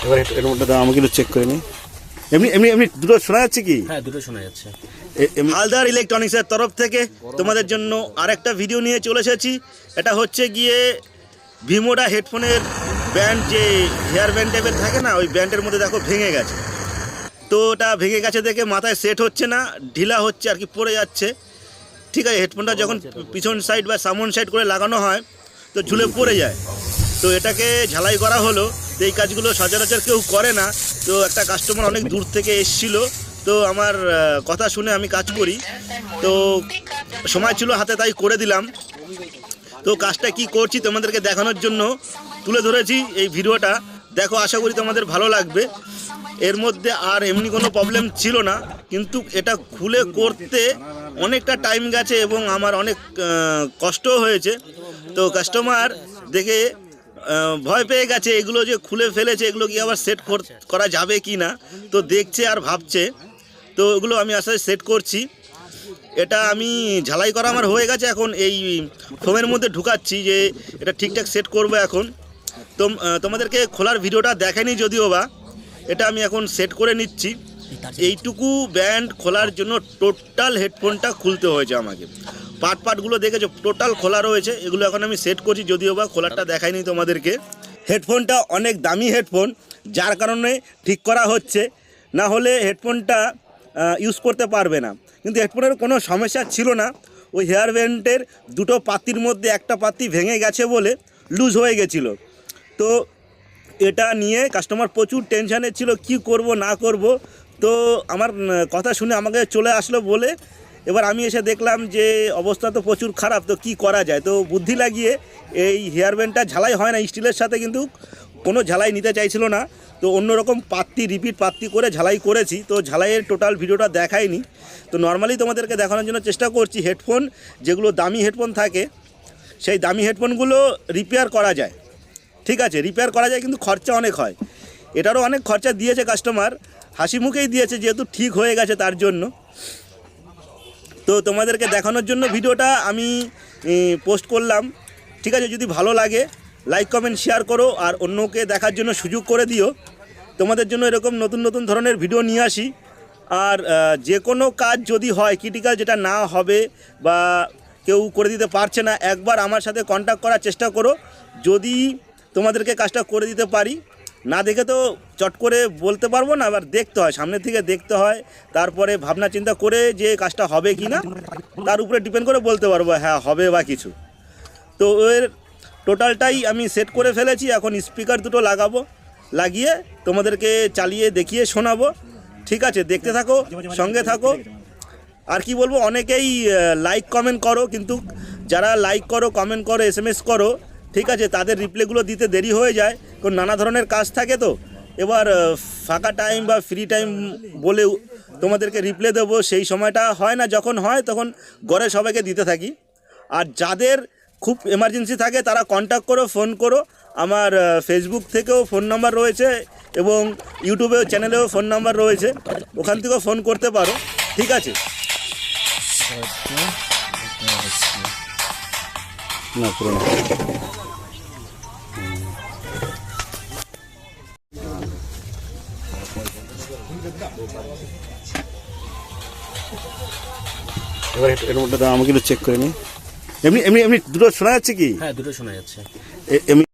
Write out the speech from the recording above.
এবার এর মধ্যে দাও, আমাকে একটু চেক করে নিই। এমনি এমনি এমনি দুটো শোনা যাচ্ছে কি? হ্যাঁ, দুটো শোনা যাচ্ছে। হালদার ইলেকট্রনিক্সের তরফ থেকে তোমাদের জন্য আরেকটা ভিডিও নিয়ে চলে এসেছি। এটা হচ্ছে গিয়ে ভিমোডা হেডফোনের ব্যান্ড, যে হেয়ার ব্যান্ড টাইপের থাকে না, ওই ব্যান্ডের মধ্যে দেখো ভেঙে গেছে। তো ওটা ভেঙে গেছে দেখে মাথায় সেট হচ্ছে না, ঢিলা হচ্ছে আর কি, পড়ে যাচ্ছে। ঠিক আছে, হেডফোনটা যখন পিছন সাইড বা সামন সাইড করে লাগানো হয় তো ঝুলে পড়ে যায়। তো এটাকে ঝালাই করা হলো। তো এই কাজগুলো সচরাচর কেউ করে না। তো একটা কাস্টমার অনেক দূর থেকে এসেছিলো, তো আমার কথা শুনে আমি কাজ করি, তো সময় ছিল হাতে, তাই করে দিলাম। তো কাজটা কি করছি তোমাদেরকে দেখানোর জন্য তুলে ধরেছি এই ভিডিওটা। দেখো, আশা করি তোমাদের ভালো লাগবে। এর মধ্যে আর এমনি কোনো প্রবলেম ছিল না, কিন্তু এটা খুলে করতে অনেকটা টাইম গেছে এবং আমার অনেক কষ্টও হয়েছে। তো কাস্টমার দেখে ভয় পেয়ে গেছে, এগুলো যে খুলে ফেলেছে এগুলো কি আবার সেট করা যাবে কি না। তো দেখছে আর ভাবছে, তো এগুলো আমি আস্তে সেট করছি। এটা আমি ঝালাই করা আমার হয়ে গেছে, এখন এই ফোমের মধ্যে ঢুকাচ্ছি যে এটা ঠিকঠাক সেট করবো এখন। তো তোমাদেরকে খোলার ভিডিওটা দেখাইনি যদিও বা, এটা আমি এখন সেট করে নিচ্ছি। এইটুকু ব্যান্ড খোলার জন্য টোটাল হেডফোনটা খুলতে হয়েছে আমাকে। পার্টগুলো দেখেছো, টোটাল খোলা রয়েছে। এগুলো এখন আমি সেট করছি, যদিও বা খোলারটা দেখাইনি তোমাদেরকে। হেডফোনটা অনেক দামি হেডফোন, যার কারণে ঠিক করা হচ্ছে, না হলে হেডফোনটা ইউজ করতে পারবে না। কিন্তু হেডফোনের কোনো সমস্যা ছিল না, ওই হেয়ার ব্যান্ডের দুটো পাতির মধ্যে একটা পাতি ভেঙে গেছে বলে লুজ হয়ে গেছিলো। তো এটা নিয়ে কাস্টমার প্রচুর টেনশানে ছিল, কি করব না করব। তো আমার কথা শুনে আমাকে চলে আসলো বলে, এবার আমি এসে দেখলাম যে অবস্থা তো প্রচুর খারাপ, তো কি করা যায়। তো বুদ্ধি লাগিয়ে এই হেয়ার ব্যান্ডটা ঝালাই হয় না স্টিলের সাথে, কিন্তু কোনো ঝালাই নিতে চাইছিল না। তো অন্যরকম পাত্তি, রিপিট পাত্তি করে ঝালাই করেছি। তো ঝালাইয়ের টোটাল ভিডিওটা দেখাইনি, তো নর্মালি তোমাদেরকে দেখানোর জন্য চেষ্টা করছি। হেডফোন যেগুলো দামি হেডফোন থাকে, সেই দামি হেডফোনগুলো রিপেয়ার করা যায়। ঠিক আছে, রিপেয়ার করা যায়, কিন্তু খরচা অনেক হয়। এটারও অনেক খরচা দিয়েছে কাস্টমার, হাসি মুখেই দিয়েছে, যেহেতু ঠিক হয়ে গেছে তার জন্য। তো তোমাদেরকে দেখানোর জন্য ভিডিওটা আমি পোস্ট করলাম। ঠিক আছে, যদি ভালো লাগে লাইক কমেন্ট শেয়ার করো, আর অন্যকে দেখার জন্য সুযোগ করে দিও। তোমাদের জন্য এরকম নতুন নতুন ধরনের ভিডিও নিয়ে আসি। আর যে কোনো কাজ যদি হয় ক্রিটিক্যাল, যেটা না হবে বা কেউ করে দিতে পারছে না, একবার আমার সাথে কন্ট্যাক্ট করার চেষ্টা করো। যদি তোমাদেরকে কাজটা করে দিতে পারি, না দেখে তো চট করে বলতে পারবো না, আবার দেখতে হয়, সামনের থেকে দেখতে হয়, তারপরে ভাবনা চিন্তা করে যে কাজটা হবে কি না তার উপরে ডিপেন্ড করে বলতে পারবো হ্যাঁ হবে বা কিছু। তো এর টোটালটাই আমি সেট করে ফেলেছি। এখন স্পিকার দুটো লাগাবো, লাগিয়ে তোমাদেরকে চালিয়ে দেখিয়ে শোনাবো। ঠিক আছে, দেখতে থাকো, সঙ্গে থাকো। আর কি বলবো, অনেকেই লাইক কমেন্ট করো, কিন্তু যারা লাইক করো, কমেন্ট করো, SMS করো, ঠিক আছে, তাদের রিপ্লাইগুলো দিতে দেরি হয়ে যায়, কারণ নানা ধরনের কাজ থাকে। তো এবার ফাঁকা টাইম বা ফ্রি টাইম বলে তোমাদেরকে রিপ্লাই দেবো, সেই সময়টা হয় না। যখন হয় তখন ঘরে সবাইকে দিতে থাকি। আর যাদের খুব এমার্জেন্সি থাকে তারা কন্ট্যাক্ট করো, ফোন করো। আমার ফেসবুক থেকেও ফোন নাম্বার রয়েছে এবং ইউটিউবেও চ্যানেলেও ফোন নাম্বার রয়েছে, ওখান থেকেও ফোন করতে পারো। ঠিক আছে, না পুরোনো এবার এর মধ্যে দাও, আমাকে একটু চেক করে নিই। এমনি এমনি এমনি দুটো শোনা যাচ্ছে কি? হ্যাঁ, দুটো শোনা যাচ্ছে। এমনি